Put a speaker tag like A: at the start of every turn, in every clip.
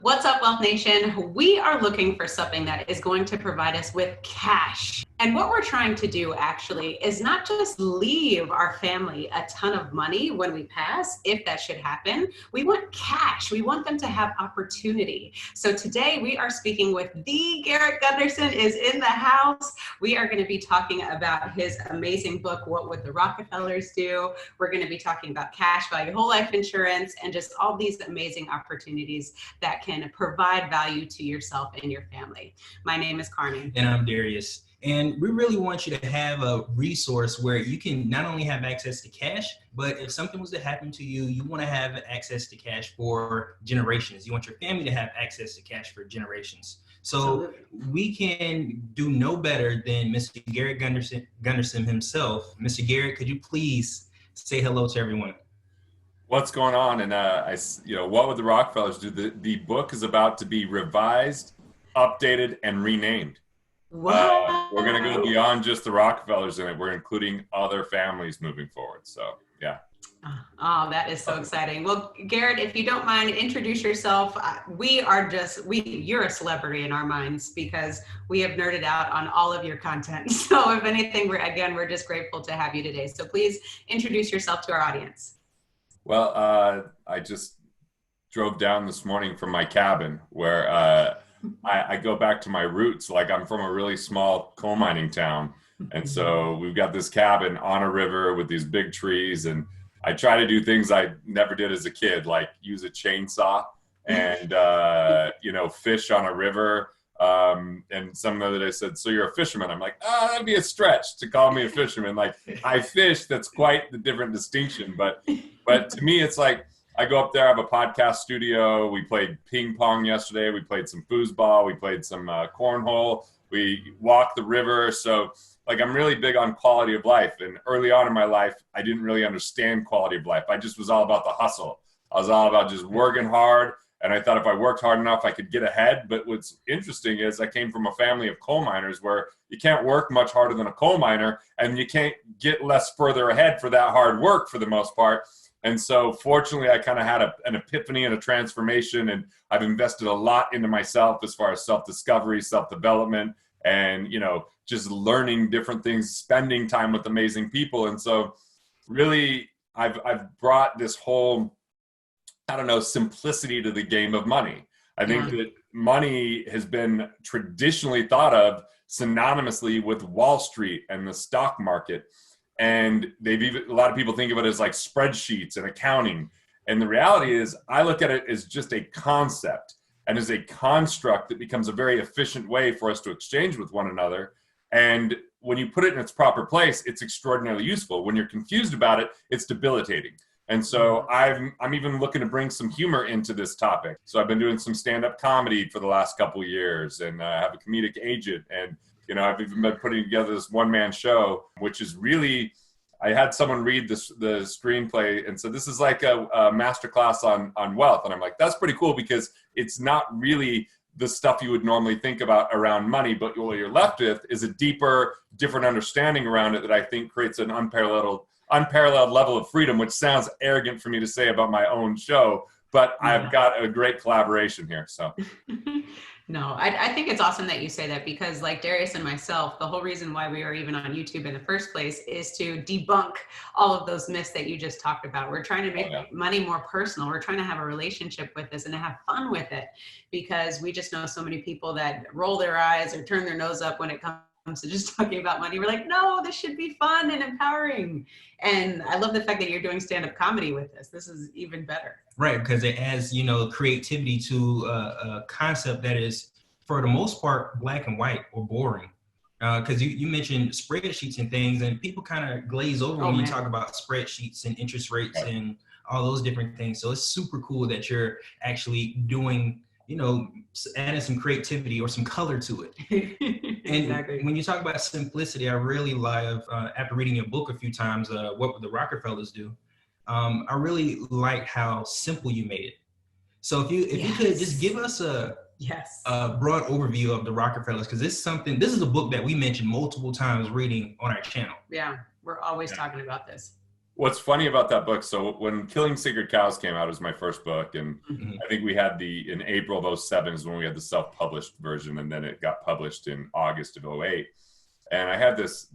A: What's up, Wealth Nation? We are looking for something that is going to provide us with cash. And what we're trying to do actually is not just leave our family a ton of money when we pass, if that should happen. We want cash. We want them to have opportunity. So today we are speaking with the Garrett Gunderson is in the house. We are going to be talking about his amazing book, What Would The Rockefellers Do? We're going to be talking about cash value, whole life insurance, and just all these amazing opportunities that can provide value to yourself and your family. My name is Carmen.
B: And I'm Darius. And we really want you to have a resource where you can not only have access to cash, but if something was to happen to you, you want to have access to cash for generations. You want your family to have access to cash for generations. So we can do no better than Mr. Garrett Gunderson himself. Mr. Garrett, could you please say hello to everyone?
C: What's going on? And What Would the Rockefellers Do? The book is about to be revised, updated, and renamed.
A: Wow.
C: We're going to go beyond just the Rockefellers in it. We're including other families moving forward. So, yeah.
A: Oh, that is so exciting. Well, Garrett, if you don't mind, introduce yourself. You're a celebrity in our minds because we have nerded out on all of your content. So if anything, we're just grateful to have you today. So please introduce yourself to our audience.
C: Well, I just drove down this morning from my cabin where I go back to my roots. Like, I'm from a really small coal mining town. And so we've got this cabin on a river with these big trees. And I try to do things I never did as a kid, like use a chainsaw and, fish on a river. And some other day said, "So you're a fisherman?" I'm like, that'd be a stretch to call me a fisherman. Like, I fish. That's quite the different distinction. But to me, it's like, I go up there, I have a podcast studio. We played ping pong yesterday. We played some foosball. We played some cornhole. We walked the river. So, like, I'm really big on quality of life. And early on in my life, I didn't really understand quality of life. I just was all about the hustle. I was all about just working hard. And I thought if I worked hard enough, I could get ahead. But what's interesting is I came from a family of coal miners where you can't work much harder than a coal miner, and you can't get less further ahead for that hard work for the most part. And so fortunately, I kind of had an epiphany and a transformation, and I've invested a lot into myself as far as self-discovery, self-development, and, just learning different things, spending time with amazing people. And so really, I've brought this whole, simplicity to the game of money. I think that money has been traditionally thought of synonymously with Wall Street and the stock market. And a lot of people think of it as like spreadsheets and accounting. And the reality is, I look at it as just a concept and as a construct that becomes a very efficient way for us to exchange with one another. And when you put it in its proper place, it's extraordinarily useful. When you're confused about it, it's debilitating. And so I'm even looking to bring some humor into this topic. So I've been doing some stand-up comedy for the last couple of years, and I have a comedic agent. And I've even been putting together this one-man show, which is really, I had someone read the screenplay and said, this is like a masterclass on wealth. And I'm like, that's pretty cool because it's not really the stuff you would normally think about around money, but what you're left with is a deeper, different understanding around it that I think creates an unparalleled level of freedom, which sounds arrogant for me to say about my own show, but I've got a great collaboration here. So.
A: No, I think it's awesome that you say that because, like Darius and myself, the whole reason why we are even on YouTube in the first place is to debunk all of those myths that you just talked about. We're trying to make money more personal. We're trying to have a relationship with this and to have fun with it, because we just know so many people that roll their eyes or turn their nose up when it comes to just talking about money. We're like, no, this should be fun and empowering. And I love the fact that you're doing stand-up comedy with this. This is even better.
B: Right, because it adds, creativity to a concept that is, for the most part, black and white or boring. Because you mentioned spreadsheets and things, and people kind of glaze over when you talk about spreadsheets and interest rates and all those different things. So it's super cool that you're actually doing, adding some creativity or some color to it. And
A: Exactly.
B: When you talk about simplicity, I really love, after reading your book a few times, What Would the Rockefellers Do? I really like how simple you made it. So if you could just give us a broad overview of the Rockefellers, because this is a book that we mentioned multiple times reading on our channel.
A: Yeah, we're always talking about this.
C: what's funny about that book, so when Killing Sacred Cows came out, it was my first book, and I think we had in April of 07 is when we had the self-published version, and then it got published in August of 08. And I had this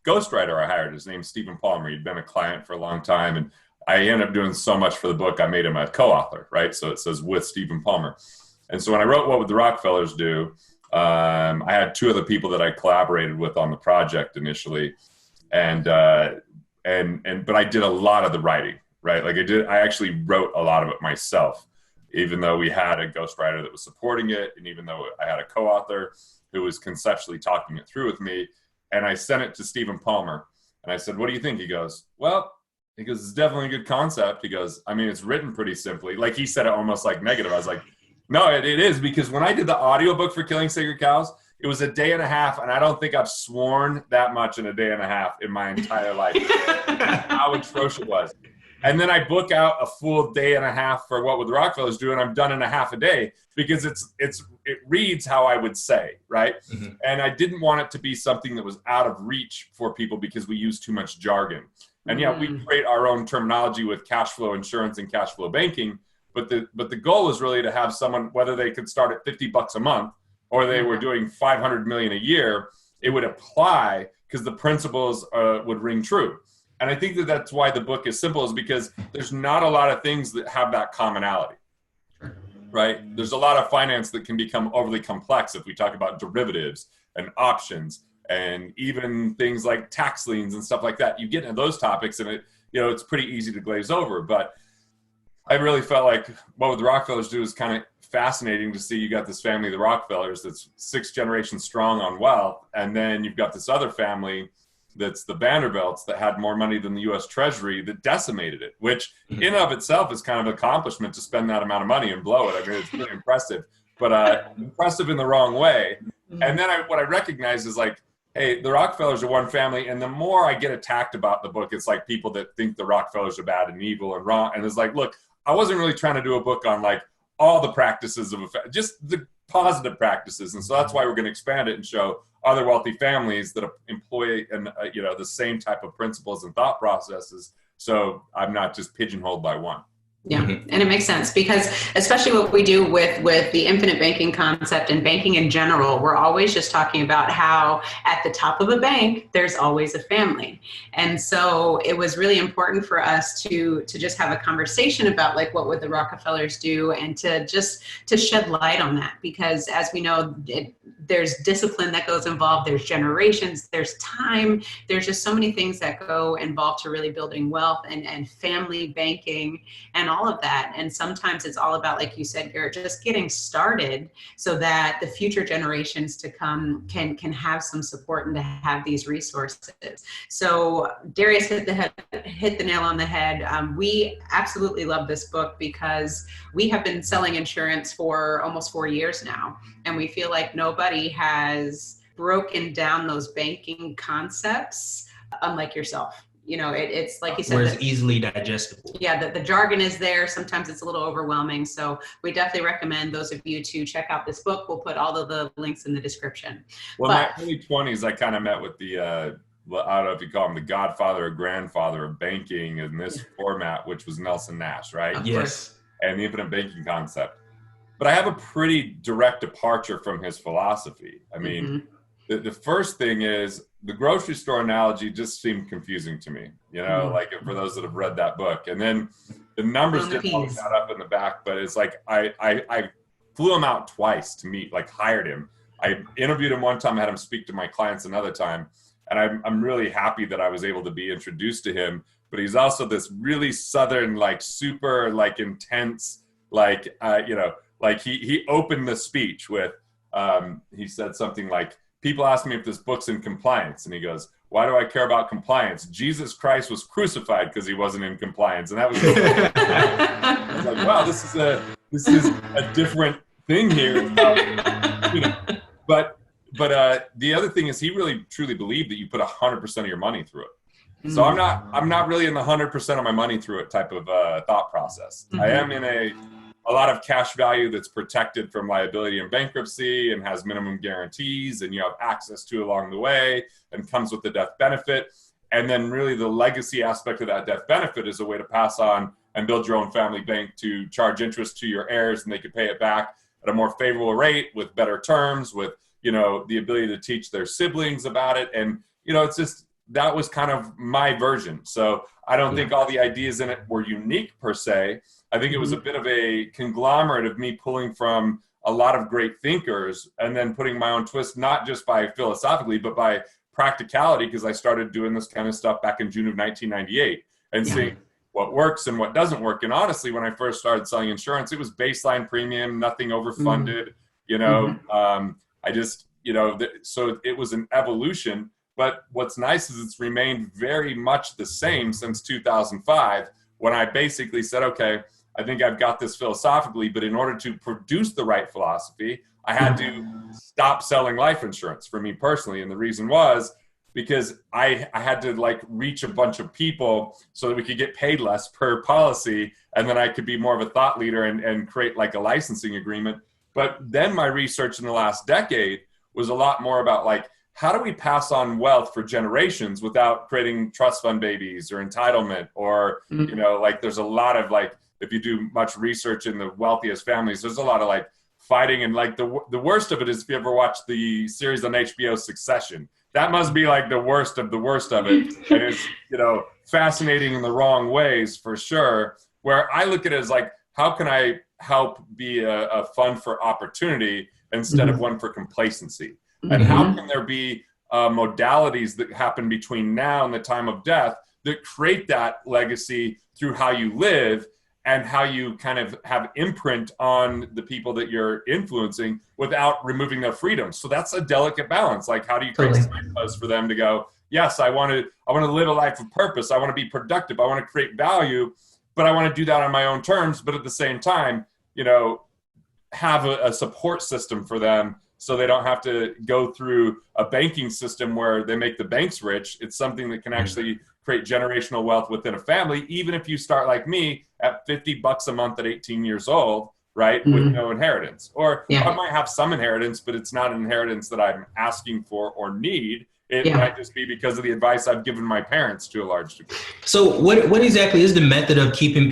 C: ghostwriter I hired. His name's Stephen Palmer. He'd been a client for a long time, and I ended up doing so much for the book, I made him a co-author, right? So it says with Stephen Palmer. And so when I wrote What Would the Rockefellers Do, I had two other people that I collaborated with on the project initially, but I did a lot of the writing, right? Like I actually wrote a lot of it myself, even though we had a ghostwriter that was supporting it, and even though I had a co-author who was conceptually talking it through with me. And I sent it to Stephen Palmer, and I said, "What do you think?" He goes, "It's definitely a good concept." He goes, "I mean, it's written pretty simply." Like he said it almost like negative. I was like, "No, it is, because when I did the audiobook for Killing Sacred Cows, it was a day and a half, and I don't think I've sworn that much in a day and a half in my entire life." How atrocious it was. And then I book out a full day and a half for What Would the Rockefellers Do, and I'm done in a half a day, because it reads how I would say, right? Mm-hmm. And I didn't want it to be something that was out of reach for people because we use too much jargon. And yeah, we create our own terminology with cash flow insurance and cash flow banking, but the goal is really to have someone, whether they could start at $50 a month or they were doing 500 million a year, it would apply because the principles would ring true. And I think that's why the book is simple, is because there's not a lot of things that have that commonality, right? There's a lot of finance that can become overly complex if we talk about derivatives and options and even things like tax liens and stuff like that. You get into those topics and it's pretty easy to glaze over. But I really felt like What Would the Rockefellers Do is kind of fascinating to see. You got this family, the Rockefellers, that's 6 generations strong on wealth. And then you've got this other family that's the Vanderbilts that had more money than the U.S. Treasury that decimated it, which in and of itself is kind of an accomplishment to spend that amount of money and blow it. I mean, it's pretty impressive, but impressive in the wrong way. And then what I recognize is like, hey, the Rockefellers are one family. And the more I get attacked about the book, it's like people that think the Rockefellers are bad and evil and wrong. And it's like, look, I wasn't really trying to do a book on like all the practices of just the positive practices. And so that's why we're going to expand it and show other wealthy families that employ the same type of principles and thought processes. So I'm not just pigeonholed by one.
A: Yeah, and it makes sense because especially what we do with the infinite banking concept and banking in general, we're always just talking about how at the top of a bank, there's always a family. And so it was really important for us to just have a conversation about like, what would the Rockefellers do, and to shed light on that, because as we know, there's discipline that goes involved, there's generations, there's time, there's just so many things that go involved to really building wealth and family banking and all of that. And sometimes it's all about, like you said, Garrett, just getting started so that the future generations to come can have some support and to have these resources. So Darius hit the nail on the head. We absolutely love this book because we have been selling insurance for almost 4 years now. And we feel like nobody has broken down those banking concepts unlike yourself. It's like you said,
B: where it's easily digestible.
A: Yeah, the jargon is there. Sometimes it's a little overwhelming. So we definitely recommend those of you to check out this book. We'll put all of the links in the description.
C: Well, in my early 20s, I kind of met with the, I don't know if you call him the godfather or grandfather of banking in this format, which was Nelson Nash, right?
B: Yes.
C: And the infinite banking concept. But I have a pretty direct departure from his philosophy. I mean, the first thing is, the grocery store analogy just seemed confusing to me, like for those that have read that book. And then the numbers didn't always add up in the back, but it's like I flew him out twice to meet, like hired him. I interviewed him one time, had him speak to my clients another time. And I'm really happy that I was able to be introduced to him. But he's also this really Southern, like super, like intense, like, like he opened the speech with, he said something like, people ask me if this book's in compliance. And he goes, why do I care about compliance? Jesus Christ was crucified because he wasn't in compliance. And that was, I was like, wow, this is a different thing here. But the other thing is, he really truly believed that you put 100% of your money through it. So I'm not really in the 100% of my money through it type of thought process. I am in a lot of cash value that's protected from liability and bankruptcy and has minimum guarantees and you have access to along the way and comes with the death benefit. And then really the legacy aspect of that death benefit is a way to pass on and build your own family bank to charge interest to your heirs, and they can pay it back at a more favorable rate with better terms, with, you know, the ability to teach their siblings about it. And, you know, it's just, that was kind of my version. So I don't think all the ideas in it were unique per se. I think it was a bit of a conglomerate of me pulling from a lot of great thinkers and then putting my own twist, not just by philosophically, but by practicality, because I started doing this kind of stuff back in June of 1998 and seeing what works and what doesn't work. And honestly, when I first started selling insurance, it was baseline premium, nothing overfunded, you know, I just, you know, so it was an evolution. But what's nice is it's remained very much the same since 2005, when I basically said, okay, I think I've got this philosophically, but in order to produce the right philosophy, I had to stop selling life insurance for me personally. And the reason was because I had to like reach a bunch of people so that we could get paid less per policy. And then I could be more of a thought leader and create like a licensing agreement. But then my research in the last decade was a lot more about like, how do we pass on wealth for generations without creating trust fund babies or entitlement or, you know, like there's a lot of like, if you do much research in the wealthiest families, there's a lot of like fighting. And like the worst of it is if you ever watch the series on HBO Succession, that must be like the worst of it. And it's, you know, fascinating in the wrong ways for sure, where I look at it as like, how can I help be a fund for opportunity instead of one for complacency? And how can there be modalities that happen between now and the time of death that create that legacy through how you live and how you kind of have imprint on the people that you're influencing without removing their freedom? So that's a delicate balance. Like, how do you create signposts for them to go, yes, I want to live a life of purpose. I want to be productive. I want to create value, but I want to do that on my own terms. But at the same time, you know, have a support system for them so they don't have to go through a banking system where they make the banks rich. It's something that can actually create generational wealth within a family, even if you start like me at $50 a month at 18 years old, right, with no inheritance. Or I might have some inheritance, but it's not an inheritance that I'm asking for or need. It might just be because of the advice I've given my parents to a large degree.
B: So what exactly is the method of keeping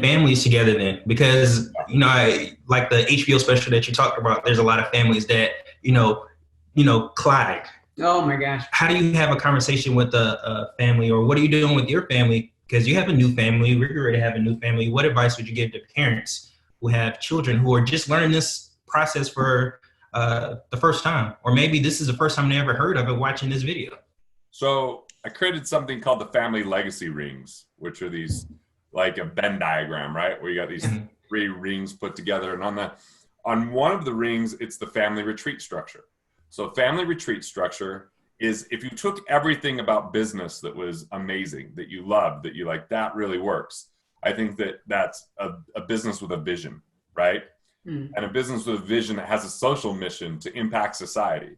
B: families together then? Because, you know, like the HBO special that you talked about, there's a lot of families that, you know, collide.
A: Oh my gosh.
B: How do you have a conversation with a family, or what are you doing with your family? Because you have a new family, we're ready to have a new family. What advice would you give to parents who have children who are just learning this process for the first time, or maybe this is the first time they ever heard of it watching this video?
C: So I created something called the family legacy rings, which are these like a Venn diagram, right? Where you got these 3 rings put together. And on one of the rings, it's the family retreat structure. So family retreat structure is if you took everything about business that was amazing, that you loved, that you like, that really works. I think that's a business with a vision, right? And a business with a vision that has a social mission to impact society,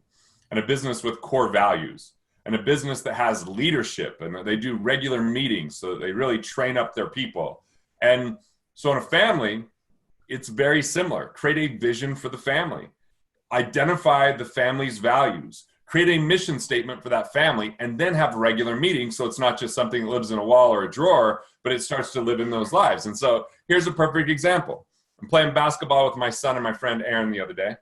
C: and a business with core values, and a business that has leadership and they do regular meetings so that they really train up their people. And so in a family, it's very similar. Create a vision for the family, identify the family's values, create a mission statement for that family, and then have regular meetings. So it's not just something that lives in a wall or a drawer, but it starts to live in those lives. And so here's a perfect example. I'm playing basketball with my son and my friend Aaron the other day.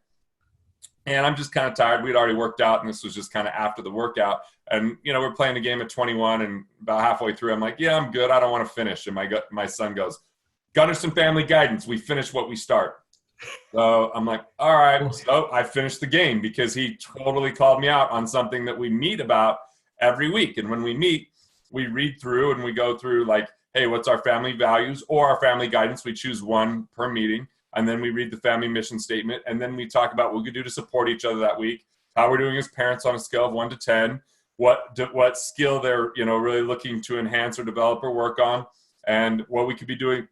C: And I'm just kind of tired. We'd already worked out, and this was just kind of after the workout. And, you know, we're playing a game at 21, and about halfway through, I'm like, yeah, I'm good. I don't want to finish. And my son goes, Gunderson family guidance. We finish what we start. So I'm like, all right. So I finished the game because he totally called me out on something that we meet about every week. And when we meet, we read through and we go through like, hey, what's our family values or our family guidance? We choose one per meeting. And then we read the family mission statement. And then we talk about what we could do to support each other that week, how we're doing as parents on a scale of 1 to 10, what skill they're, you know, really looking to enhance or develop or work on, and what we could be doing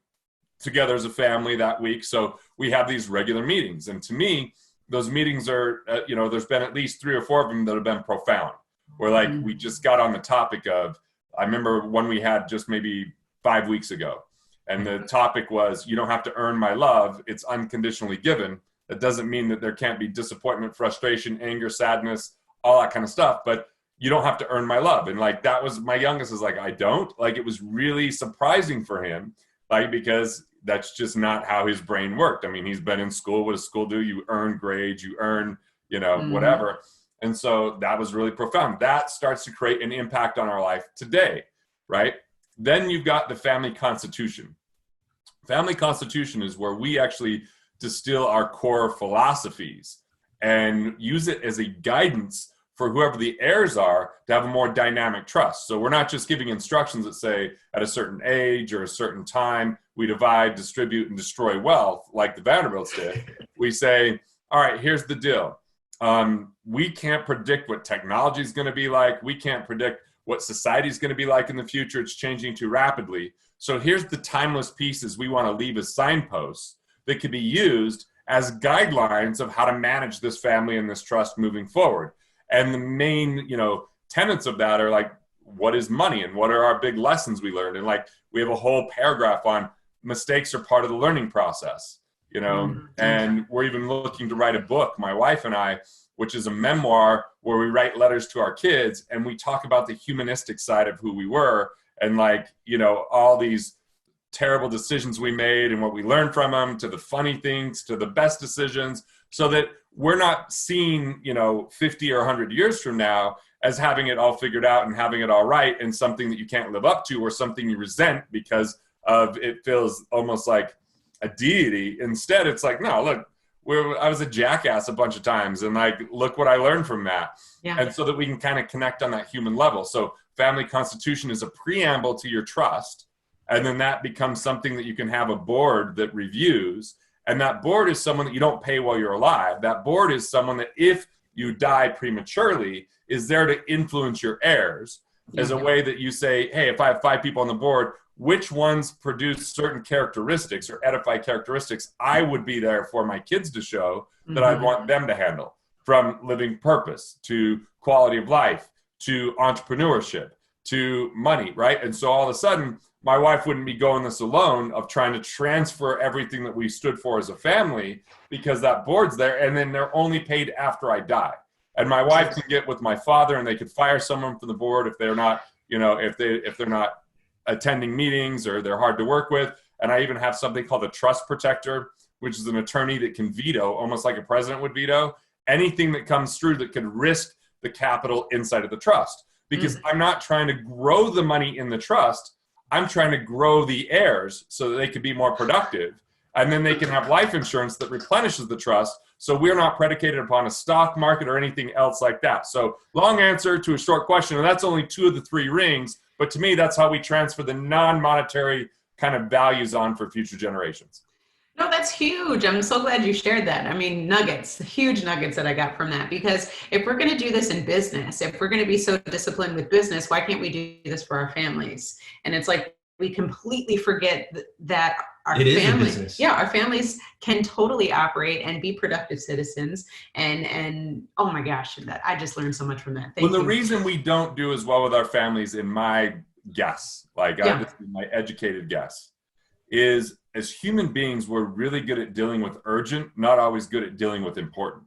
C: together as a family that week. So we have these regular meetings. And to me, those meetings are, you know, there's been at least 3 or 4 of them that have been profound. Where like we just got on the topic of, I remember one we had just maybe 5 weeks ago. And the topic was, you don't have to earn my love. It's unconditionally given. That doesn't mean that there can't be disappointment, frustration, anger, sadness, all that kind of stuff. But you don't have to earn my love. And like, that was, my youngest is like, I don't. Like, it was really surprising for him, like, because that's just not how his brain worked. I mean, he's been in school. What does school do? You earn grades, you earn, whatever. And so that was really profound. That starts to create an impact on our life today, right? Then you've got the family constitution. Family constitution is where we actually distill our core philosophies and use it as a guidance for whoever the heirs are to have a more dynamic trust. So we're not just giving instructions that say at a certain age or a certain time, we divide, distribute, and destroy wealth like the Vanderbilts did. We say, all right, here's the deal. We can't predict what technology is going to be like. We can't predict what society is going to be like in the future. It's changing too rapidly. So here's the timeless pieces we want to leave as signposts that could be used as guidelines of how to manage this family and this trust moving forward. And the main, tenets of that are like, what is money and what are our big lessons we learned? And like, we have a whole paragraph on mistakes are part of the learning process, and we're even looking to write a book, my wife and I, which is a memoir where we write letters to our kids and we talk about the humanistic side of who we were and like, all these terrible decisions we made and what we learned from them, to the funny things, to the best decisions, so that we're not seen, 50 or 100 years from now as having it all figured out and having it all right and something that you can't live up to or something you resent because of it feels almost like a deity. Instead, it's like, no, look, I was a jackass a bunch of times and like, look what I learned from that. Yeah. And so that we can kind of connect on that human level. So family constitution is a preamble to your trust. And then that becomes something that you can have a board that reviews. And that board is someone that you don't pay while you're alive. That board is someone that if you die prematurely is there to influence your heirs as a way that you say, hey, if I have 5 people on the board, which ones produce certain characteristics or edify characteristics I would be there for my kids to show that I'd want them to handle, from living purpose to quality of life to entrepreneurship to money, right? And so all of a sudden, my wife wouldn't be going this alone of trying to transfer everything that we stood for as a family because that board's there and then they're only paid after I die. And my wife can get with my father and they could fire someone from the board if they're not, if they're not attending meetings or they're hard to work with. And I even have something called a trust protector, which is an attorney that can veto, almost like a president would veto, anything that comes through that could risk the capital inside of the trust. Because I'm not trying to grow the money in the trust. I'm trying to grow the heirs so that they can be more productive. And then they can have life insurance that replenishes the trust. So we're not predicated upon a stock market or anything else like that. So long answer to a short question. And that's only 2 of the 3 rings. But to me, that's how we transfer the non-monetary kind of values on for future generations.
A: No, that's huge. I'm so glad you shared that. I mean, nuggets, huge nuggets that I got from that. Because if we're going to do this in business, if we're going to be so disciplined with business, why can't we do this for our families? And it's like we completely forget that our families, our families can totally operate and be productive citizens. And oh my gosh, that I just learned so much from that.
C: Thank you. The reason we don't do as well with our families, in my guess, this is my educated guess, is as human beings, we're really good at dealing with urgent, not always good at dealing with important.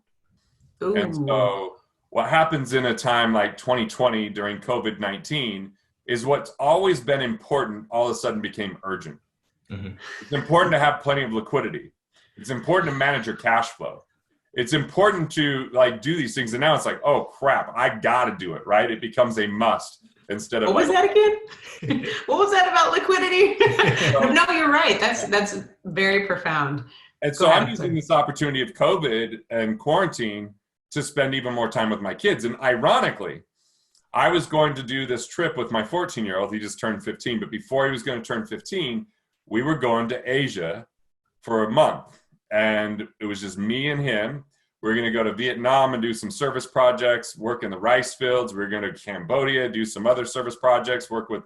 C: Ooh. And so what happens in a time like 2020 during COVID-19 is what's always been important all of a sudden became urgent. Mm-hmm. It's important to have plenty of liquidity. It's important to manage your cash flow. It's important to do these things. And now it's like, oh crap, I got to do it, right? It becomes a must. Instead of
A: what was that again? What was that about liquidity? No, you're right. That's very profound.
C: And so I'm using this opportunity of COVID and quarantine to spend even more time with my kids. And ironically, I was going to do this trip with my 14-year-old. He just turned 15. But before he was going to turn 15, we were going to Asia for a month. And it was just me and him. We're going to go to Vietnam and do some service projects, work in the rice fields. We're going to Cambodia, do some other service projects, work with,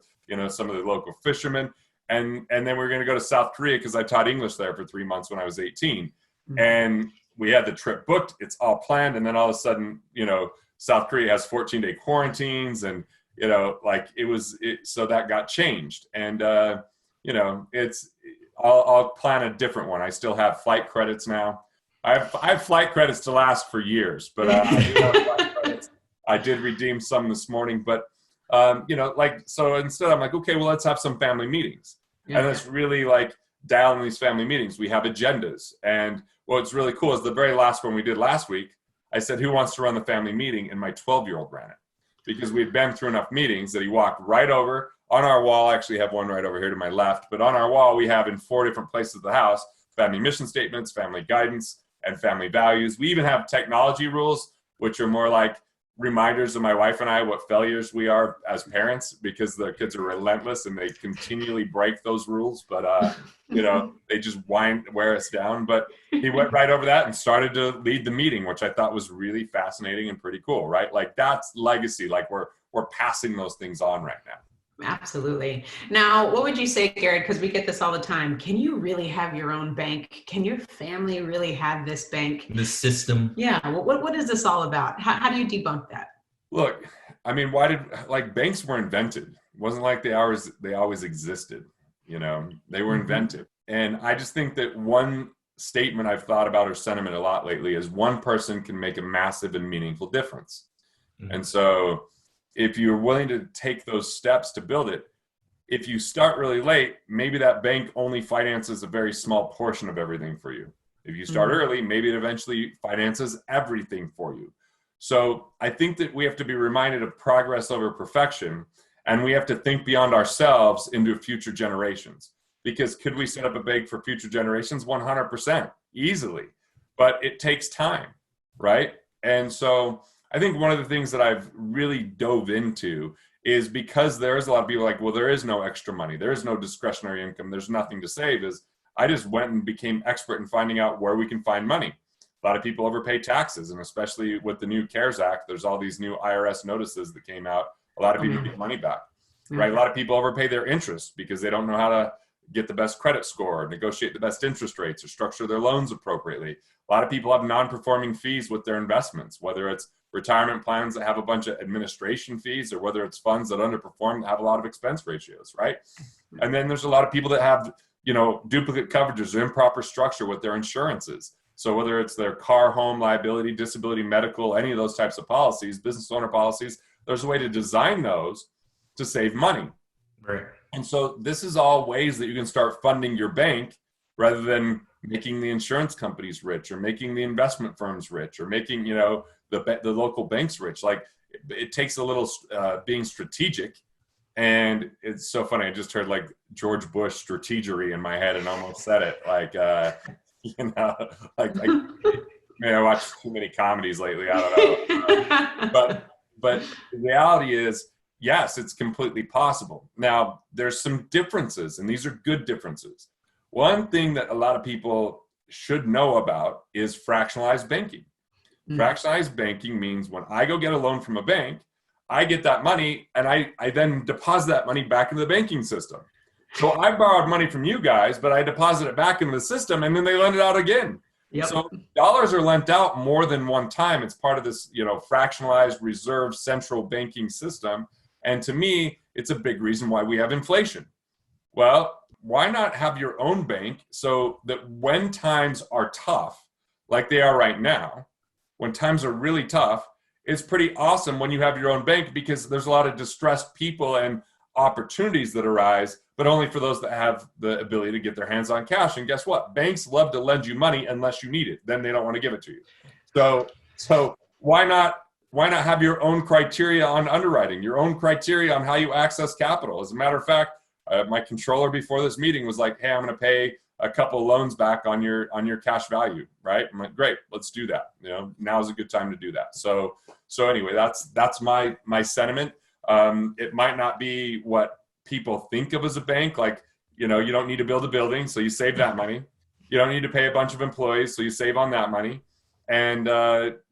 C: some of the local fishermen. And then we're going to go to South Korea because I taught English there for 3 months when I was 18. Mm-hmm. And we had the trip booked. It's all planned. And then all of a sudden, South Korea has 14-day quarantines. And, so that got changed. And, I'll plan a different one. I still have flight credits now. I have flight credits to last for years, but I do have flight credits. I did redeem some this morning, but so instead I'm like, okay, well, let's have some family meetings. Yeah. And it's really like dial in these family meetings. We have agendas. And what's really cool is the very last one we did last week, I said, who wants to run the family meeting? And my 12-year-old ran it because we'd been through enough meetings that he walked right over on our wall. I actually have one right over here to my left, but on our wall, we have in 4 different places of the house, family mission statements, family guidance, and family values. We even have technology rules, which are more like reminders of my wife and I what failures we are as parents, because the kids are relentless and they continually break those rules, but they just wear us down. But he went right over that and started to lead the meeting, which I thought was really fascinating and pretty cool, right? Like that's legacy. Like we're passing those things on right now.
A: Absolutely. Now, what would you say, Garrett, because we get this all the time, can you really have your own bank? Can your family really have this bank?
B: The system.
A: Yeah. What is this all about? How do you debunk that?
C: Look, I mean, banks were invented. It wasn't like they always existed. They were invented. And I just think that one statement I've thought about or sentiment a lot lately is one person can make a massive and meaningful difference. Mm-hmm. And so if you're willing to take those steps to build it, if you start really late, maybe that bank only finances a very small portion of everything for you. If you start early, maybe it eventually finances everything for you. So I think that we have to be reminded of progress over perfection, and we have to think beyond ourselves into future generations. Because could we set up a bank for future generations? 100%, easily. But it takes time, right? And so I think one of the things that I've really dove into is because there is a lot of people like, well, there is no extra money. There is no discretionary income. There's nothing to save. I just went and became expert in finding out where we can find money. A lot of people overpay taxes, and especially with the new CARES Act, there's all these new IRS notices that came out. A lot of people get money back, right? A lot of people overpay their interest because they don't know how to get the best credit score, negotiate the best interest rates, or structure their loans appropriately. A lot of people have non-performing fees with their investments, whether it's retirement plans that have a bunch of administration fees, or whether it's funds that underperform that have a lot of expense ratios, right? And then there's a lot of people that have, duplicate coverages or improper structure with their insurances. So whether it's their car, home, liability, disability, medical, any of those types of policies, business owner policies, there's a way to design those to save money. Right. And so this is all ways that you can start funding your bank rather than making the insurance companies rich, or making the investment firms rich, or making, the local banks rich. Like it takes a little being strategic. And it's so funny. I just heard like George Bush strategery in my head and almost said it. Like, I watched too many comedies lately. I don't know. But the reality is, yes, it's completely possible. Now, there's some differences, and these are good differences. One thing that a lot of people should know about is fractionalized banking. Fractionalized banking means when I go get a loan from a bank, I get that money and I then deposit that money back into the banking system. So I borrowed money from you guys, but I deposit it back into the system and then they lend it out again. Yep. So dollars are lent out more than one time. It's part of this, fractionalized reserve central banking system. And to me, it's a big reason why we have inflation. Well, why not have your own bank so that when times are tough, like they are right now, when times are really tough, it's pretty awesome when you have your own bank, because there's a lot of distressed people and opportunities that arise, but only for those that have the ability to get their hands on cash. And guess what? Banks love to lend you money unless you need it. Then they don't want to give it to you. So why not have your own criteria on underwriting, your own criteria on how you access capital? As a matter of fact, my controller before this meeting was like, hey, I'm going to pay a couple of loans back on your cash value, right? I'm like, great, let's do that. Now is a good time to do that. So anyway, that's my sentiment. It might not be what people think of as a bank. Like, you don't need to build a building, so you save that money. You don't need to pay a bunch of employees, so you save on that money. And,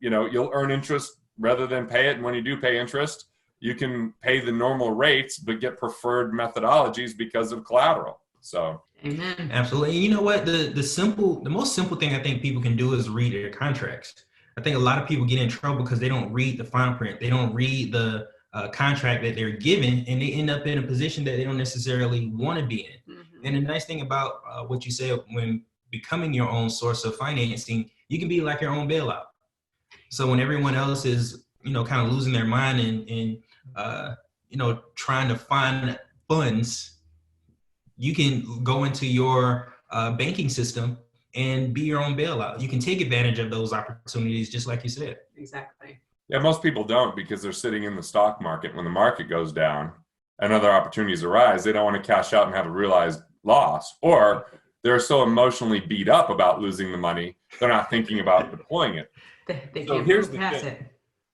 C: you'll earn interest rather than pay it. And when you do pay interest, you can pay the normal rates, but get preferred methodologies because of collateral. So.
B: Amen. Absolutely. And you know what? The most simple thing I think people can do is read their contracts. I think a lot of people get in trouble because they don't read the fine print. They don't read the contract that they're given, and they end up in a position that they don't necessarily want to be in. Mm-hmm. And the nice thing about what you said, when becoming your own source of financing, you can be like your own bailout. So when everyone else is kind of losing their mind and trying to find funds, you can go into your banking system and be your own bailout. You can take advantage of those opportunities, just like you said.
A: Exactly.
C: Yeah, most people don't because they're sitting in the stock market. When the market goes down and other opportunities arise, they don't want to cash out and have a realized loss, or they're so emotionally beat up about losing the money, they're not thinking about deploying it.
A: They
C: So
A: can't
C: here's
A: move
C: the
A: past
C: thing.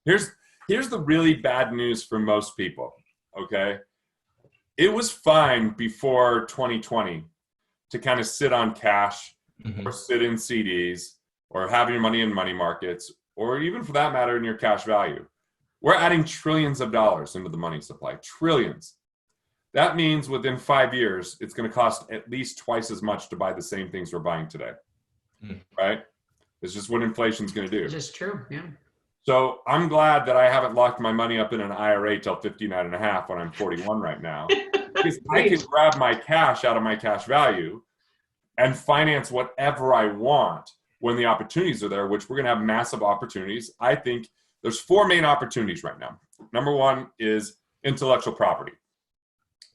A: it.
C: Here's the really bad news for most people, okay? It was fine before 2020 to kind of sit on cash or sit in CDs or have your money in money markets, or even for that matter in your cash value. We're adding trillions of dollars into the money supply, trillions. That means within 5 years, it's going to cost at least twice as much to buy the same things we're buying today, right? It's just what inflation's going to do.
A: It's just true, yeah.
C: So I'm glad that I haven't locked my money up in an IRA till 59 and a half when I'm 41 right now. Because I can grab my cash out of my cash value and finance whatever I want when the opportunities are there, which we're going to have massive opportunities. I think there's 4 main opportunities right now. Number one is intellectual property.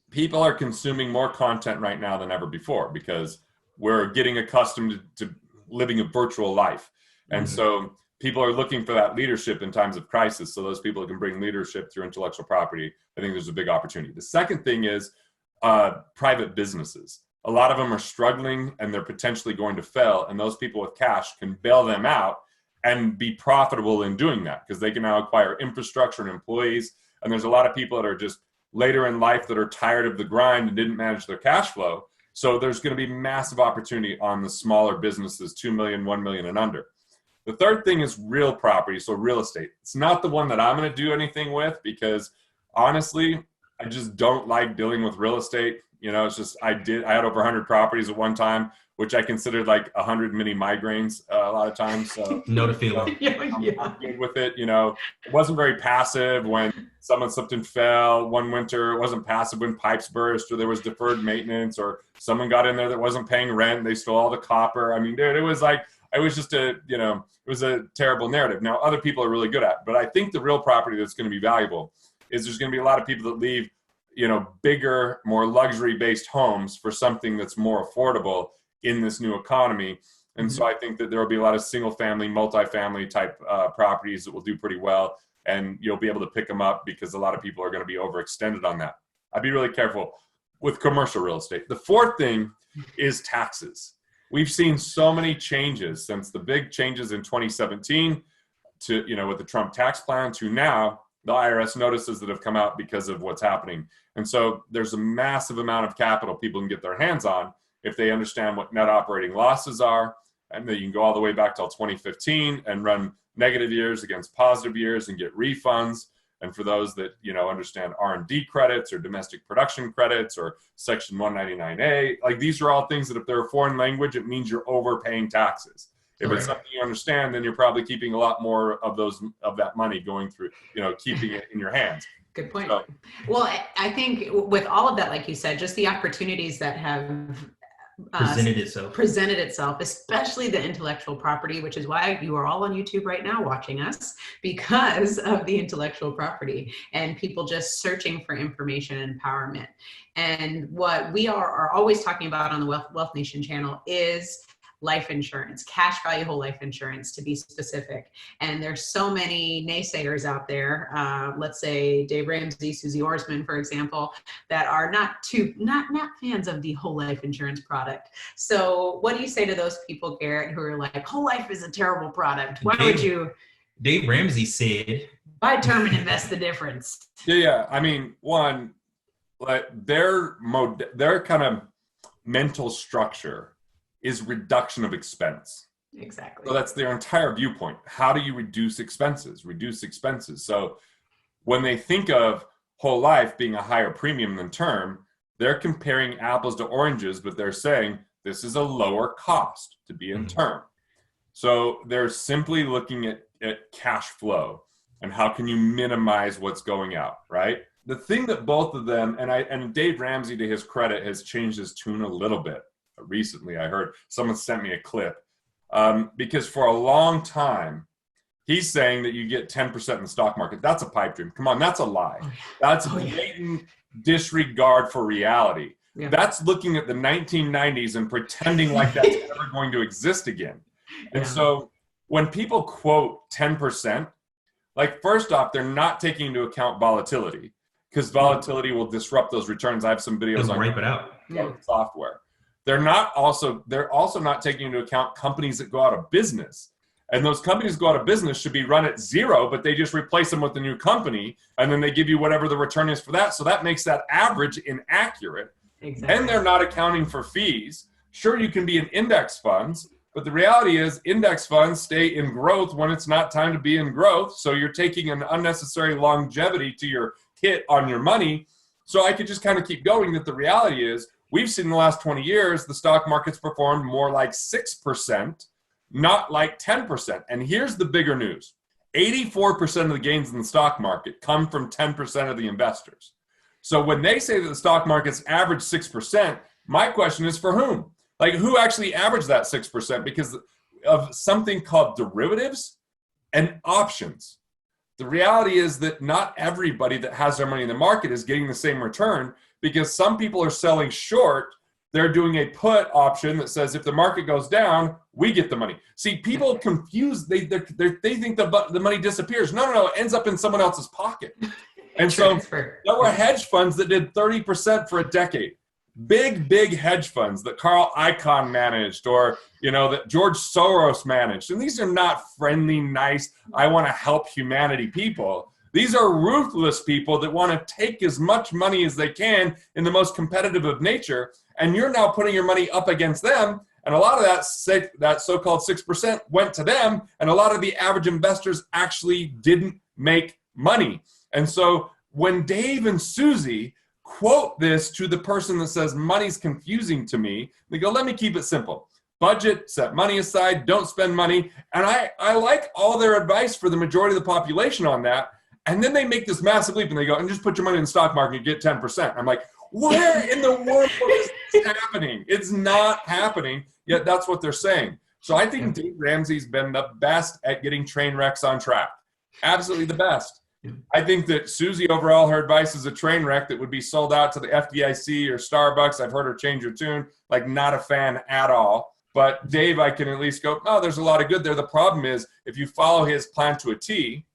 C: People are consuming more content right now than ever before because we're getting accustomed to living a virtual life. And so people are looking for that leadership in times of crisis. So those people that can bring leadership through intellectual property, I think there's a big opportunity. The second thing is private businesses. A lot of them are struggling and they're potentially going to fail. And those people with cash can bail them out and be profitable in doing that because they can now acquire infrastructure and employees. And there's a lot of people that are just later in life that are tired of the grind and didn't manage their cash flow. So there's going to be massive opportunity on the smaller businesses, 2 million, 1 million and under. The third thing is real property, so real estate. It's not the one that I'm going to do anything with because honestly, I just don't like dealing with real estate. It's just I had over 100 properties at one time, which I considered like 100 mini migraines a lot of times. So
B: know the feeling.
C: I'm good with it. It wasn't very passive when someone slipped and fell one winter. It wasn't passive when pipes burst or there was deferred maintenance or someone got in there that wasn't paying rent. They stole all the copper. I mean, dude, it was just it was a terrible narrative. Now, other people are really good at it, but I think the real property that's going to be valuable is there's going to be a lot of people that leave, bigger, more luxury-based homes for something that's more affordable in this new economy. And so I think that there will be a lot of single-family, multifamily type properties that will do pretty well, and you'll be able to pick them up because a lot of people are going to be overextended on that. I'd be really careful with commercial real estate. The fourth thing is taxes. We've seen so many changes since the big changes in 2017 to, with the Trump tax plan to now the IRS notices that have come out because of what's happening. And so there's a massive amount of capital people can get their hands on if they understand what net operating losses are. And then you can go all the way back till 2015 and run negative years against positive years and get refunds. And for those that, understand R&D credits or domestic production credits or Section 199A, like these are all things that if they're a foreign language, it means you're overpaying taxes. If it's something you understand, then you're probably keeping a lot more of that money going through, keeping it in your hands.
A: Good point. So, well, I think with all of that, like you said, just the opportunities that have presented itself, especially the intellectual property, which is why you are all on YouTube right now watching us, because of the intellectual property and people just searching for information and empowerment. And what we are always talking about on the Wealth Nation channel is life insurance, cash value whole life insurance to be specific. And there's so many naysayers out there. Let's say Dave Ramsey, Susie Orsman, for example, that are not fans of the whole life insurance product. So what do you say to those people, Garrett, who are like, whole life is a terrible product? Why would you?
B: Dave Ramsey said,
A: buy term and invest the difference.
C: Yeah. I mean, one, like their kind of mental structure is reduction of expense.
A: Exactly.
C: So that's their entire viewpoint. How do you reduce expenses? So when they think of whole life being a higher premium than term, they're comparing apples to oranges, but they're saying this is a lower cost to be in term. So they're simply looking at cash flow and how can you minimize what's going out, right? The thing that both of them, and Dave Ramsey, to his credit, has changed his tune a little bit. Recently, I heard someone sent me a clip because for a long time, He's saying that you get 10% in the stock market. That's a pipe dream. Come on, that's a lie. That's blatant disregard for reality. Yeah. That's looking at the 1990s and pretending like that's never going to exist again. And so when people quote 10%, like, first off, they're not taking into account volatility, because volatility will disrupt those returns. I have some videos on
B: wipe it out.
C: Software. They're also not taking into account companies that go out of business. And those companies go out of business should be run at zero, but they just replace them with a new company, and then they give you whatever the return is for that. So that makes that average inaccurate. Exactly. And they're not accounting for fees. Sure, you can be in index funds, but the reality is index funds stay in growth when it's not time to be in growth. So you're taking an unnecessary longevity to your hit on your money. So I could just kind of keep going that the reality is we've seen in the last 20 years, the stock market's performed more like 6%, not like 10%. And here's the bigger news. 84% of the gains in the stock market come from 10% of the investors. So when they say that the stock market's average 6%, my question is for whom? Like, who actually averaged that 6%? Because of something called derivatives and options. The reality is that not everybody that has their money in the market is getting the same return, because some people are selling short. They're doing a put option that says if the market goes down, we get the money. See, people confuse. They think the money disappears. No, it ends up in someone else's pocket. And so there were hedge funds that did 30% for a decade. Big hedge funds that Carl Icahn managed, or that George Soros managed. And these are not friendly, nice, I want to help humanity people. These are ruthless people that want to take as much money as they can in the most competitive of nature. And you're now putting your money up against them. And a lot of that so-called 6% went to them. And a lot of the average investors actually didn't make money. And so when Dave and Susie quote this to the person that says money's confusing to me, they go, let me keep it simple. Budget, set money aside, don't spend money. And I like all their advice for the majority of the population on that. And then they make this massive leap and they go, and just put your money in the stock market and get 10%. I'm like, where in the world is this happening? It's not happening, yet that's what they're saying. So I think Dave Ramsey's been the best at getting train wrecks on track. Absolutely the best. I think that Susie, overall, her advice is a train wreck that would be sold out to the FDIC or Starbucks. I've heard her change her tune, like not a fan at all. But Dave, I can at least go, oh, there's a lot of good there. The problem is if you follow his plan to a T,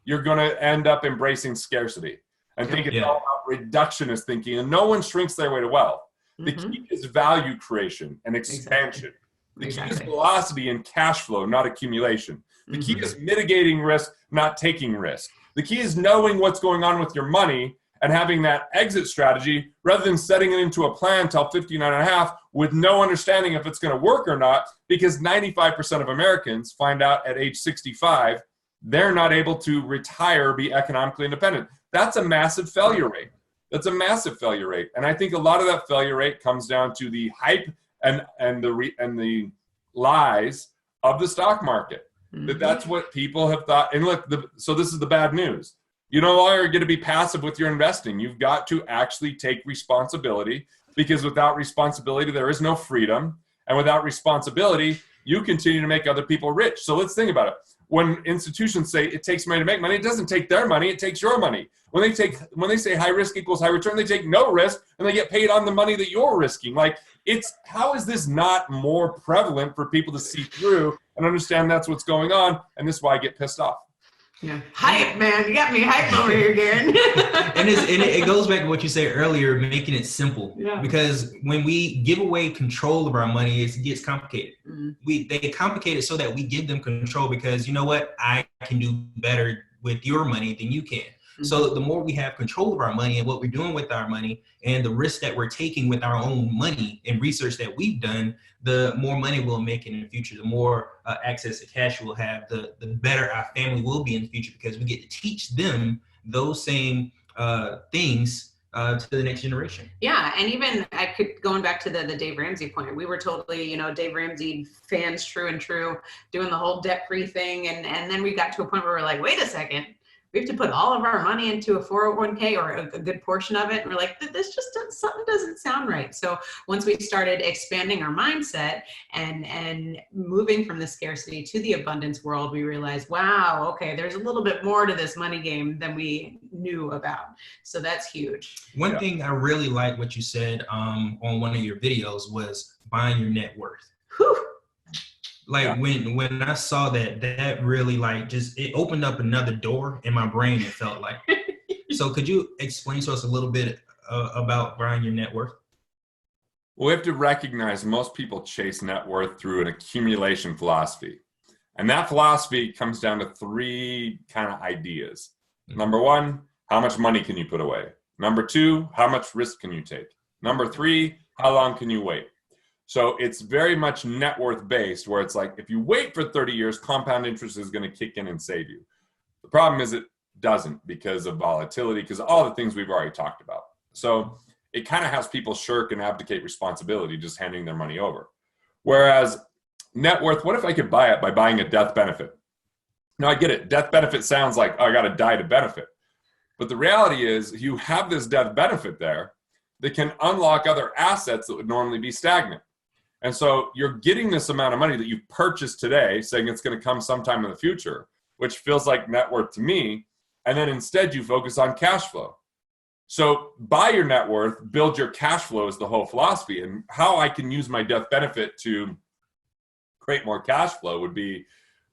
C: you're going to end up embracing scarcity and think it's all about reductionist thinking. And no one shrinks their way to wealth. The key is value creation and expansion. The key is velocity and cash flow, not accumulation. The key is mitigating risk, not taking risk. The key is knowing what's going on with your money and having that exit strategy rather than setting it into a plan till 59 and a half with no understanding if it's going to work or not, because 95% of Americans find out at age 65 they're not able to retire or be economically independent. That's a massive failure rate. That's a massive failure rate. And I think a lot of that failure rate comes down to the hype and the lies of the stock market. That's what people have thought. And look, so this is the bad news. You no longer get to be passive with your investing. You've got to actually take responsibility, because without responsibility, there is no freedom. And without responsibility, you continue to make other people rich. So let's think about it. When institutions say it takes money to make money, it doesn't take their money, it takes your money. When they say high risk equals high return, they take no risk and they get paid on the money that you're risking. Like, how is this not more prevalent for people to see through and understand that's what's going on? And this is why I get pissed off.
A: Yeah. Hype, man. You got me hyped over here, Garrett.
B: and it goes back to what you said earlier, making it simple. Yeah. Because when we give away control of our money, it gets complicated. They complicate it so that we give them control, because you know what? I can do better with your money than you can. So the more we have control of our money and what we're doing with our money and the risk that we're taking with our own money and research that we've done, the more money we'll make in the future, the more access to cash we'll have, the better our family will be in the future, because we get to teach them those same things to the next generation.
A: Yeah, and even going back to the Dave Ramsey point, we were totally, Dave Ramsey fans, true and true, doing the whole debt-free thing, and then we got to a point where we're like, wait a second. we have to put all of our money into a 401k or a good portion of it. And we're like, this just something doesn't sound right. So once we started expanding our mindset and moving from the scarcity to the abundance world, we realized, wow, okay, there's a little bit more to this money game than we knew about. So that's huge.
B: One thing I really like what you said on one of your videos was buying your net worth.
A: Whew.
B: Like when I saw that really like just, it opened up another door in my brain, it felt like. So could you explain to us a little bit about buying your net worth?
C: Well, we have to recognize most people chase net worth through an accumulation philosophy. And that philosophy comes down to three kind of ideas. Number one, how much money can you put away? Number two, how much risk can you take? Number three, how long can you wait? So it's very much net worth based, where it's like, if you wait for 30 years, compound interest is going to kick in and save you. The problem is it doesn't, because of volatility, because of all the things we've already talked about. So it kind of has people shirk and abdicate responsibility, just handing their money over. Whereas net worth, what if I could buy it by buying a death benefit? Now I get it. Death benefit sounds like, oh, I got to die to benefit. But the reality is you have this death benefit there that can unlock other assets that would normally be stagnant. And so you're getting this amount of money that you purchased today, saying it's going to come sometime in the future, which feels like net worth to me. And then instead you focus on cash flow. So buy your net worth, build your cash flow is the whole philosophy. And how I can use my death benefit to create more cash flow would be,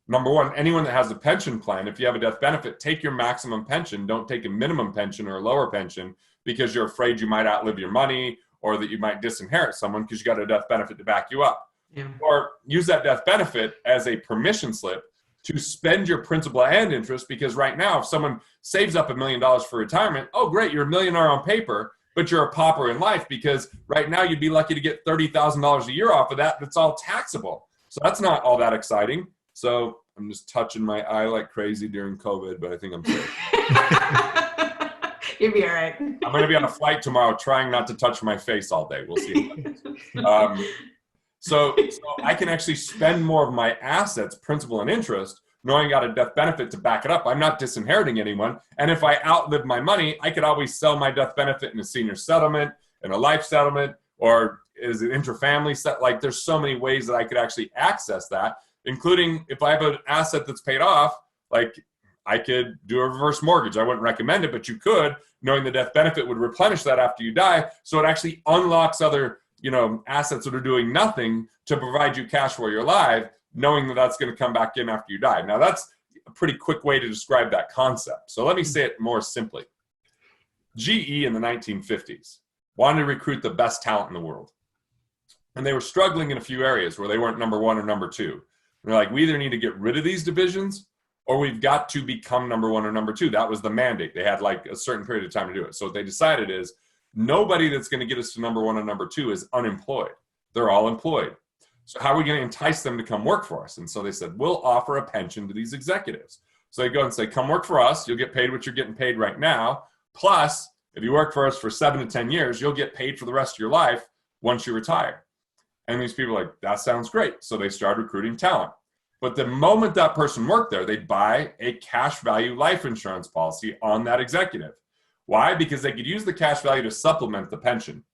C: number one, anyone that has a pension plan, if you have a death benefit, take your maximum pension. Don't take a minimum pension or a lower pension because you're afraid you might outlive your money, or that you might disinherit someone because you got a death benefit to back you up. Yeah. Or use that death benefit as a permission slip to spend your principal and interest, because right now, if someone saves up $1 million for retirement, oh, great, you're a millionaire on paper, but you're a pauper in life, because right now you'd be lucky to get $30,000 a year off of that. That's all taxable. So that's not all that exciting. So I'm just touching my eye like crazy during COVID, but I think I'm safe.
A: You'll be all right.
C: I'm going to be on a flight tomorrow trying not to touch my face all day. We'll see. So I can actually spend more of my assets, principal and interest, knowing I got a death benefit to back it up. I'm not disinheriting anyone. And if I outlive my money, I could always sell my death benefit in a senior settlement, in a life settlement, or as an interfamily set. Like, there's so many ways that I could actually access that, including if I have an asset that's paid off, like I could do a reverse mortgage. I wouldn't recommend it, but you could, knowing the death benefit would replenish that after you die. So it actually unlocks other, assets that are doing nothing to provide you cash while you're alive, knowing that that's going to come back in after you die. Now that's a pretty quick way to describe that concept. So let me say it more simply. GE in the 1950s wanted to recruit the best talent in the world. And they were struggling in a few areas where they weren't number one or number two. And they're like, we either need to get rid of these divisions, or we've got to become number one or number two. That was the mandate. They had like a certain period of time to do it. So what they decided is, nobody that's going to get us to number one and number two is unemployed. They're all employed. So how are we going to entice them to come work for us? And so they said, we'll offer a pension to these executives. So they go and say, come work for us. You'll get paid what you're getting paid right now. Plus, if you work for us for 7 to 10 years, you'll get paid for the rest of your life once you retire. And these people are like, that sounds great. So they started recruiting talent. But the moment that person worked there, they'd buy a cash value life insurance policy on that executive. Why? Because they could use the cash value to supplement the pension.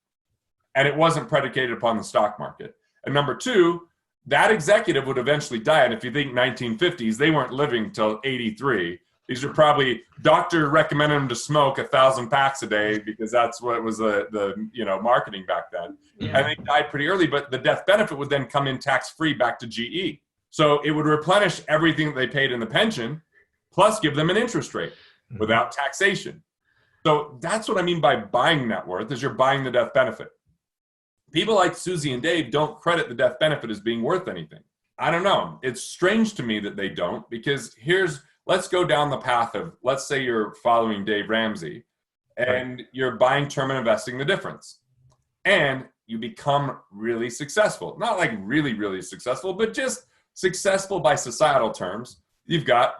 C: And it wasn't predicated upon the stock market. And number two, that executive would eventually die. And if you think 1950s, they weren't living till 83. These are probably, doctor recommended them to smoke 1,000 packs a day because that's what was the marketing back then. Yeah. And they died pretty early, but the death benefit would then come in tax-free back to GE. So it would replenish everything that they paid in the pension, plus give them an interest rate without taxation. So that's what I mean by buying net worth, is you're buying the death benefit. People like Susie and Dave don't credit the death benefit as being worth anything. I don't know. It's strange to me that they don't, because let's go down the path of, let's say you're following Dave Ramsey and you're buying term and investing the difference. And you become really successful. Not like really, really successful, but just successful by societal terms. You've got,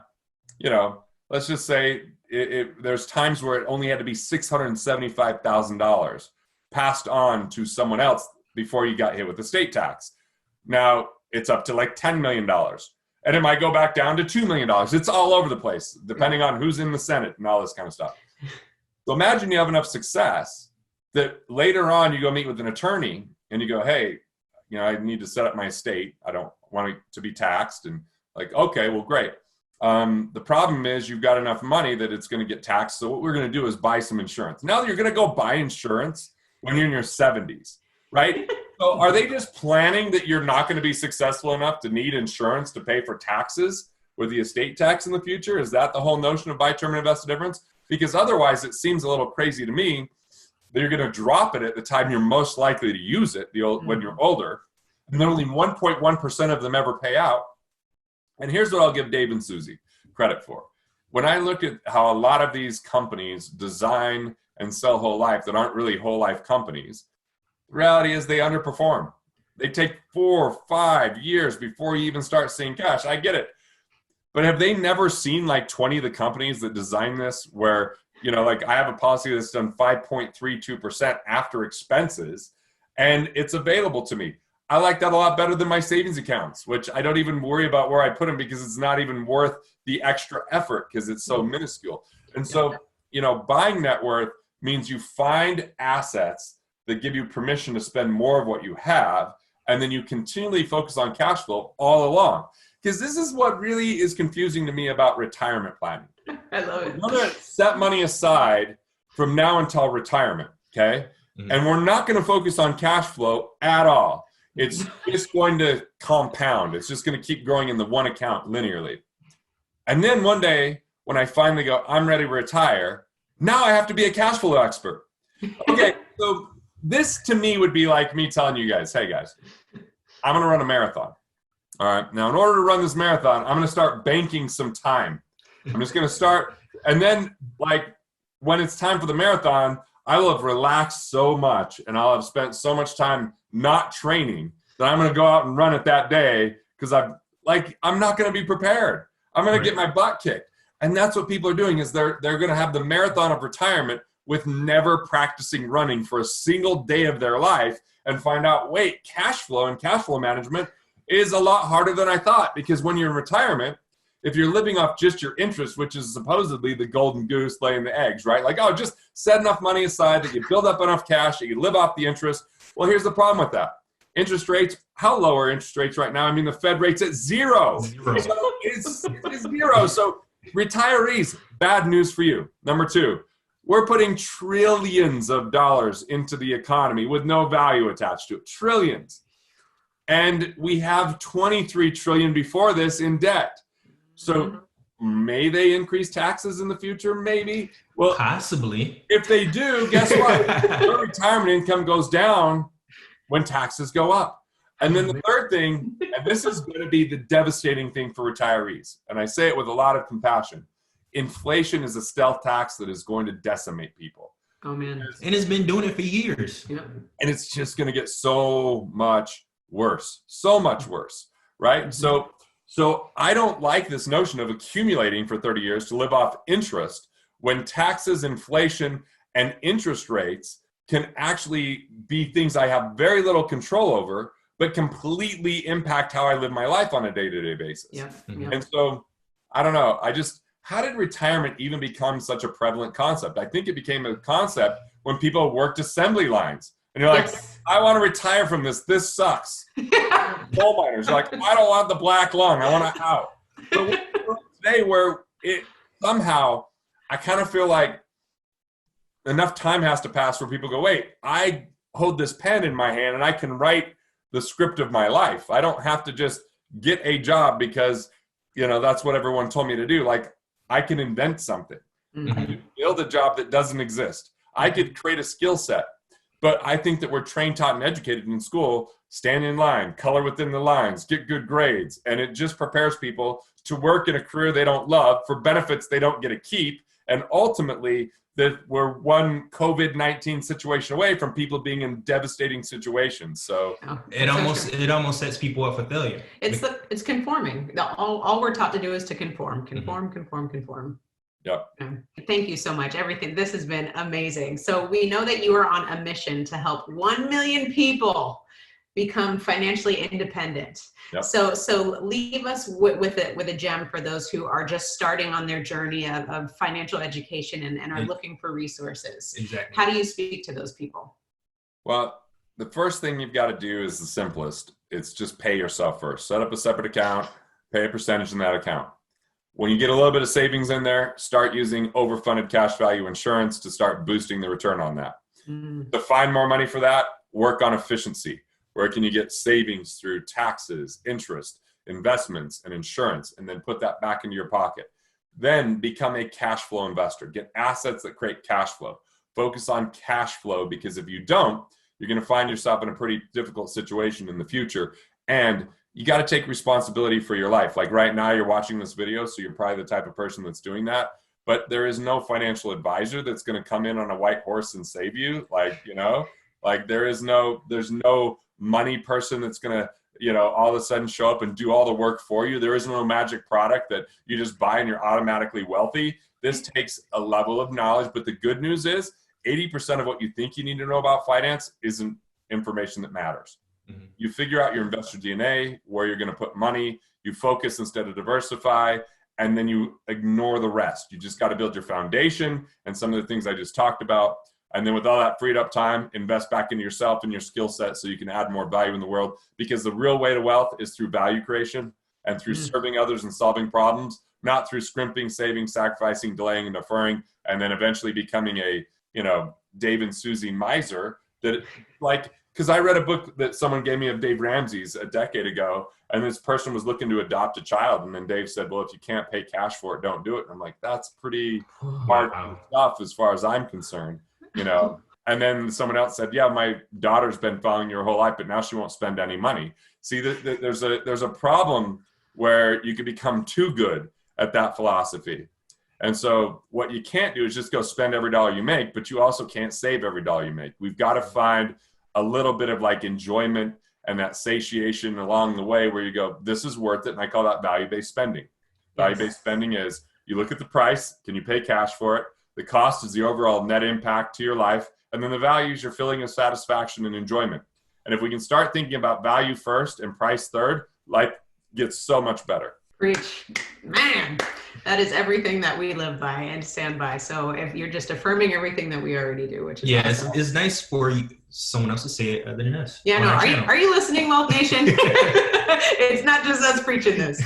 C: let's just say there's times where it only had to be $675,000 passed on to someone else before you got hit with the state tax. Now it's up to like $10 million. And it might go back down to $2 million. It's all over the place, depending on who's in the Senate and all this kind of stuff. So imagine you have enough success that later on you go meet with an attorney and you go, hey, you know, I need to set up my estate. I don't want it to be taxed. And like, okay, well, great. The problem is you've got enough money that it's going to get taxed. So what we're going to do is buy some insurance. Now you're going to go buy insurance when you're in your 70s, right? So are they just planning that you're not going to be successful enough to need insurance to pay for taxes with the estate tax in the future? Is that the whole notion of buy term and invest the difference? Because otherwise it seems a little crazy to me that you're going to drop it at the time you're most likely to use it, when you're older, and then only 1.1% of them ever pay out. And here's what I'll give Dave and Susie credit for. When I look at how a lot of these companies design and sell whole life that aren't really whole life companies, the reality is they underperform. They take 4 or 5 years before you even start seeing cash. I get it. But have they never seen like 20 of the companies that design this where, you know, like I have a policy that's done 5.32% after expenses and it's available to me. I like that a lot better than my savings accounts, which I don't even worry about where I put them because it's not even worth the extra effort because it's so minuscule. And so, you know, buying net worth means you find assets that give you permission to spend more of what you have, and then you continually focus on cash flow all along. Because this is what really is confusing to me about retirement planning.
A: I love it.
C: We're going to set money aside from now until retirement, okay? Mm-hmm. And we're not going to focus on cash flow at all. It's just going to compound. It's just going to keep growing in the one account linearly. And then one day, when I finally go, I'm ready to retire, now I have to be a cash flow expert. Okay, so this to me would be like me telling you guys, hey guys, I'm going to run a marathon. All right, now in order to run this marathon, I'm going to start banking some time. I'm just going to start, and then like when it's time for the marathon, I will have relaxed so much and I'll have spent so much time not training that I'm going to go out and run it that day because I'm not going to be prepared. I'm going to get my butt kicked. And that's what people are doing is they're going to have the marathon of retirement with never practicing running for a single day of their life and find out, wait, cash flow and cash flow management is a lot harder than I thought, because when you're in retirement, if you're living off just your interest, which is supposedly the golden goose laying the eggs, right? Like, oh, just set enough money aside that you build up enough cash that you live off the interest. Well, here's the problem with that. Interest rates, how low are interest rates right now? I mean, the Fed rate's at zero. So it's zero. So retirees, bad news for you. Number two, we're putting trillions of dollars into the economy with no value attached to it. Trillions. And we have 23 trillion before this in debt. So may they increase taxes in the future? Maybe. Well,
B: possibly.
C: If they do, guess what? Your retirement income goes down when taxes go up. And then the third thing, and this is going to be the devastating thing for retirees, and I say it with a lot of compassion, inflation is a stealth tax that is going to decimate people.
A: Oh, man.
B: And it's been doing it for years.
A: Yep.
C: And it's just going to get so much worse, right? Mm-hmm. So I don't like this notion of accumulating for 30 years to live off interest when taxes, inflation, and interest rates can actually be things I have very little control over, but completely impact how I live my life on a day-to-day basis.
A: Yeah.
B: Mm-hmm.
C: And so, I don't know. How did retirement even become such a prevalent concept? I think it became a concept when people worked assembly lines. And you're like, I want to retire from this. This sucks. Coal miners are like, I don't want the black lung. I want to out. But today where it somehow, I kind of feel like enough time has to pass where people go, wait, I hold this pen in my hand and I can write the script of my life. I don't have to just get a job because, you know, that's what everyone told me to do. Like, I can invent something. Mm-hmm. I can build a job that doesn't exist. I could create a skill set. But I think that we're trained, taught, and educated in school, stand in line, color within the lines, get good grades. And it just prepares people to work in a career they don't love for benefits they don't get to keep. And ultimately, that we're one COVID-19 situation away from people being in devastating situations. So
B: it almost sets people up for failure.
A: It's conforming. All we're taught to do is to conform.
C: Yep.
A: Thank you so much. This has been amazing. So we know that you are on a mission to help 1 million people become financially independent.
C: Yep.
A: So leave us with a gem for those who are just starting on their journey of financial education and are looking for resources.
B: Exactly.
A: How do you speak to those people?
C: Well, the first thing you've got to do is the simplest. It's just pay yourself first. Set up a separate account, pay a percentage in that account. When you get a little bit of savings in there, start using overfunded cash value insurance to start boosting the return on that. To find more money for that, work on efficiency. Where can you get savings through taxes, interest, investments, and insurance, and then put that back into your pocket? Then become a cash flow investor. Get assets that create cash flow. Focus on cash flow, because if you don't, you're going to find yourself in a pretty difficult situation in the future. And you got to take responsibility for your life. Like right now, you're watching this video, so you're probably the type of person that's doing that. But there is no financial advisor that's going to come in on a white horse and save you. There's no money person that's going to, all of a sudden show up and do all the work for you. There is no magic product that you just buy and you're automatically wealthy. This takes a level of knowledge. But the good news is 80% of what you think you need to know about finance isn't information that matters. Mm-hmm. You figure out your investor DNA, where you're going to put money, you focus instead of diversify, and then you ignore the rest. You just got to build your foundation and some of the things I just talked about. And then with all that freed up time, invest back into yourself and your skill set so you can add more value in the world. Because the real way to wealth is through value creation and through serving others and solving problems, not through scrimping, saving, sacrificing, delaying, and deferring, and then eventually becoming a, Dave and Susie miser. Because I read a book that someone gave me of Dave Ramsey's a decade ago, and this person was looking to adopt a child. And then Dave said, well, if you can't pay cash for it, don't do it. And I'm like, that's pretty hard stuff as far as I'm concerned, And then someone else said, yeah, my daughter's been following you her whole life, but now she won't spend any money. See, there's a problem where you can become too good at that philosophy. And so what you can't do is just go spend every dollar you make, but you also can't save every dollar you make. We've got to find a little bit of enjoyment and that satiation along the way where you go, this is worth it. And I call that value-based spending. Value-based spending is you look at the price, can you pay cash for it? The cost is the overall net impact to your life. And then the value is your feeling of satisfaction and enjoyment. And if we can start thinking about value first and price third, life gets so much better.
A: Preach. Man, that is everything that we live by and stand by. So if you're just affirming everything that we already do, which is awesome.
B: It's nice for someone else to say it other than us.
A: Yeah, no. Are you listening, Wealth Nation? It's not just us preaching this.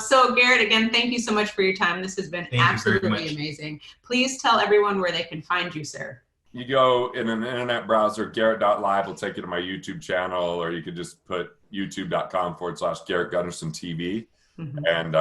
A: So Garrett, again, thank you so much for your time. This has been absolutely amazing. Please tell everyone where they can find you, sir.
C: You go in an internet browser, Garrett.live will take you to my YouTube channel, or you could just put youtube.com/Garrett Gunderson TV. Mm-hmm. And,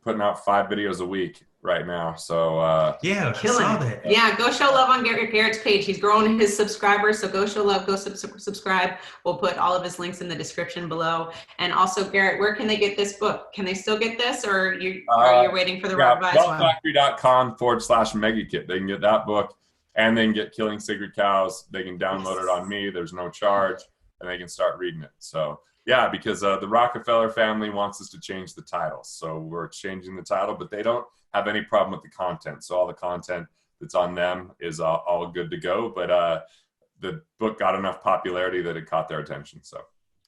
C: putting out 5 videos a week right now. So,
B: I saw that.
A: Yeah, go show love on Garrett's page. He's growing his subscribers. So go show love, go subscribe. We'll put all of his links in the description below. And also, Garrett, where can they get this book? Can they still get this, or are you waiting for the revised one?
C: Wealthfactory.com/megakit. They can get that book, and they can get Killing Sacred Cows. They can download it on me. There's no charge, and they can start reading it. So, yeah, because the Rockefeller family wants us to change the title. So we're changing the title, but they don't have any problem with the content. So all the content that's on them is all good to go. But the book got enough popularity that it caught their attention. So.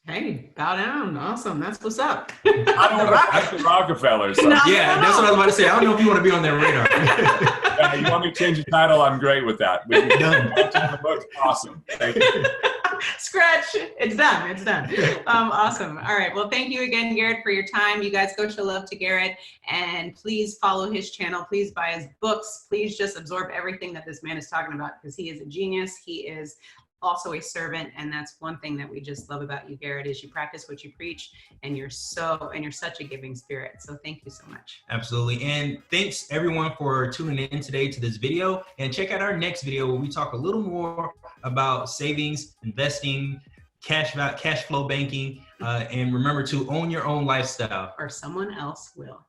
A: Hey, bow down. Awesome. That's what's up.
C: I don't know. The Rockefellers. So.
B: That's what I was about to say. I don't know if you want to be on their radar.
C: Yeah, you want me to change the title? I'm great with that. Done. The book's awesome. Thank you.
A: Scratch. It's done. It's done. Awesome. All right. Well, thank you again, Garrett, for your time. You guys go show love to Garrett, and please follow his channel. Please buy his books. Please just absorb everything that this man is talking about, because he is a genius. He is also a servant, and that's one thing that we just love about you, Garrett, is you practice what you preach, and you're such a giving spirit. So thank you so much.
B: Absolutely. And thanks everyone for tuning in today to this video, and check out our next video where we talk a little more about savings, investing, cash flow banking, and remember to own your own lifestyle,
A: or someone else will.